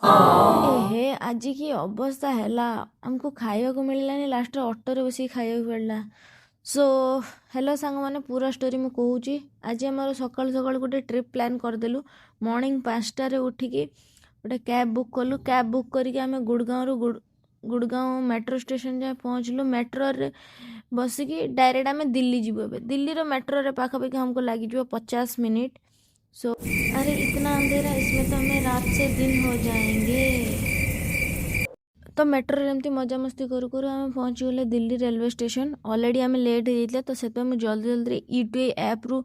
एहे आज की अवस्था है आमको खाया को मिललानी लास्ट ऑटो बस खाया पड़ा सो हेलो सांग मैंने पूरा स्टोरी मुझे कहूँ आज आम सकाल सकाल गोटे ट्रिप प्लान करदेलु मॉर्निंग 5टारे उठिकी गोटे कैब बुक कलु कैब बुक करके आम गुड़गांव मेट्रो स्टेशन जाए पहुँचलु मेट्रो रे बसिकी डायरेक्ट आम दिल्ली जीवु दिल्ली मेट्रो रे पाखापाखि हमको लगी 50 मिनट सो अरे इतना अंधेरा इसमें तो हमें रात से दिन हो जाएंगे। तो मेट्रो रे एमती मजा मस्ती करू करू आम पहुँची गले दिल्ली रेलवे स्टेशन ऑलरेडी आम लेट हो तो से जल्दी जल्दी ई2 ऐप रु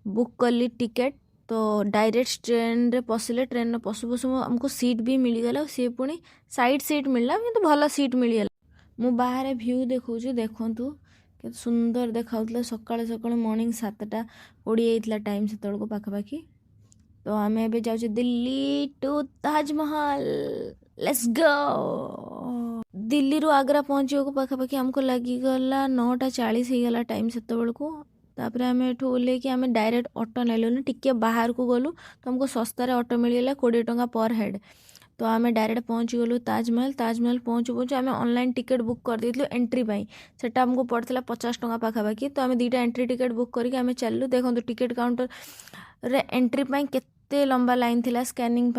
बुक कली टिकेट तो डायरेक्ट ट्रेन रे पशिले ट्रेन रे पशु पशु आमको सीट भी मिलगला सी पुणी साइड सीट मिलला कि भल सीट मिलगला मु बाहर व्यू देखूँ देखु के सुंदर देखा सकाल सकाल मॉर्निंग 7:20 टाइम से पाखापाखि तो आम ए जाऊँ Delhi to Taj Mahal let's go Delhi रू आगरा पहुँचा पाखापाखि हमको लगिगला 9:40 होगला टाइम से तापर आम एठू ओल्लैकि आम डायरेक्ट ऑटो नेलुनी टिके बाहर को गलु तो हमको सस्तार ऑटो मिलगला 20 टंका पर हेड तो आम डायरेक्ट पहुँची गलु ताजमहल पहुँचु पहुँचु आम ऑनलाइन टिकेट बुक कर देलु एंट्री सेटा हमको पड़ता 50 टंका पाखापाखि तो आम 2टा एंट्री टिकेट बुक करके आम चलु देखो टिकेट काउंटर रे एंट्री केते लंबा लाइन थिला स्कैनिंग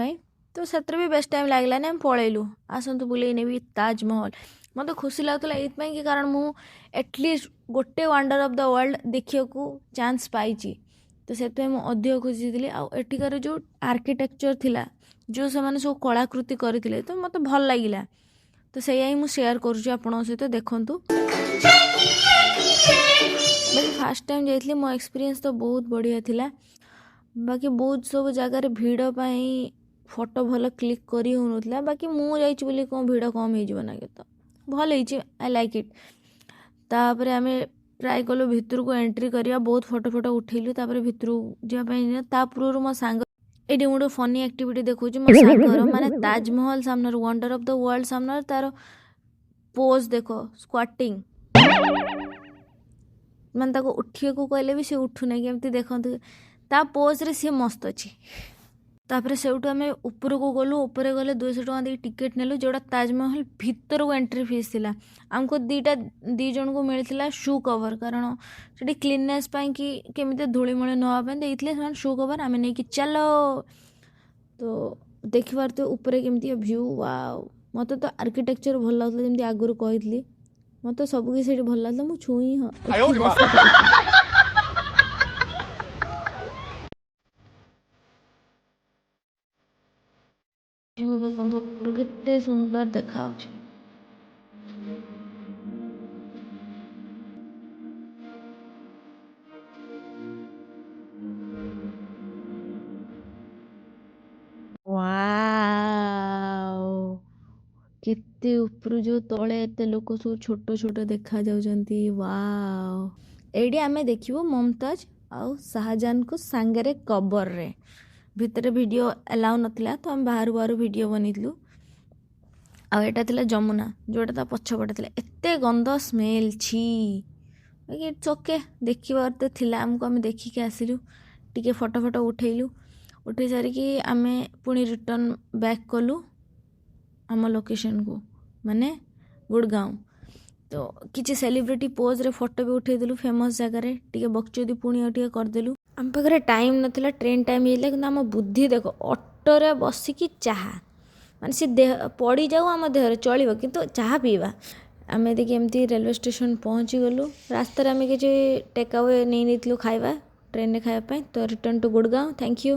तो से भी बेस्ट टाइम लगलानी आम पलैलु आसतु बुले नेबी ताजमहल मत खुशी लगता ये कि कारण मु एटलिस्ट गोटे वंडर ऑफ द वर्ल्ड देखिया को चांस पाई तो से अधिक खुशी थी आठिकार जो आर्किटेक्चर थिला जो से माने सब कलाकृति करथिले तो मत भल लगिला तो से ही मुझे शेयर करुँच आपन सहित देखंतु बाकी फास्ट टाइम जाइए मो एक्सपीरियंस तो बहुत बढ़िया थिला बाकी बहुत सब जगार भिड़ पाई फोटो भल क्लिक करी होनुतला बाकी मु जाइछि बोली कौन भिड़ कम हो ना तो भल होइछि आई लाइक इट तापर आम ट्राए कलु भितर को एंट्री करिया बहुत फोटो फोटो उठेलु तापर भितर जापाई ता पूर्व मो सांग एटी गोटे फनी एक्टिविटी देखो मो सांगर माने ताजमहल सामने वंडर ऑफ द वर्ल्ड सामने तार पोज देखो स्क्वाटिंग माने ताको उठिया को कहले भी से उठु ना केमती देखंतु ता पोज रे सी मस्त अच्छी तापर से आम ऊपर को गलु ऊपर गले 200 टका दे टिकेट नेलु जोड़ा ताजमहल भितर को एंट्री फीस थिला आमको दी जन को मिलता शू कवर कारण से क्लीननेस कि केमी धूलीमूली नापे शू कवर आम नहीं चलो तो देखी पारे ऊपर केमती व्यू वाओ मत तो आर्किटेक्चर भल लगता जमी आगुरी कही मत सबकि भल लगता मुझे छुई केते सुंदर देखा केते ऊपर जो तले एते लोक सब छोट छोट देखा जाउछंती वाओ एडी आमे देखिबो मुमताज आउ शाहजहां को सांगरे कबर रे भितर वीडियो अलाउ नथिला तो हम बाहर बाहर वीडियो बनइलु आ एटा थिला जमुना जोटा ता पछपटे थिला एते गंध स्मेल छी बाकी इट्स ओके देखिबार तो थिला हमको हम देखिके आसिलु टिके फोटो फोटो उठेलु उठे सारिकी आमे पुणी रिटर्न बैक कलु आम लोकेशन को माने गुड़गांव तो किसी सेलिब्रिटी पोज रे फोटो भी उठेदेलु फेमस जगह रे टिके बकचोदी पुणी टिके करदेलु आम पाखे टाइम नथिला ट्रेन टाइम होइला कि आम बुद्धि देखो ऑटो रे बसिकी चाहा माने से देह पड़ी जाऊ आम देह चलो किंतु चाहा पीवा आम देखिए एमती रेलवे स्टेशन पहुँची गलु रास्तार आम किसी टेक अवे नहीं खाଇବା ट्रेन रे खाଇବା तो return to Gurgaon thank you.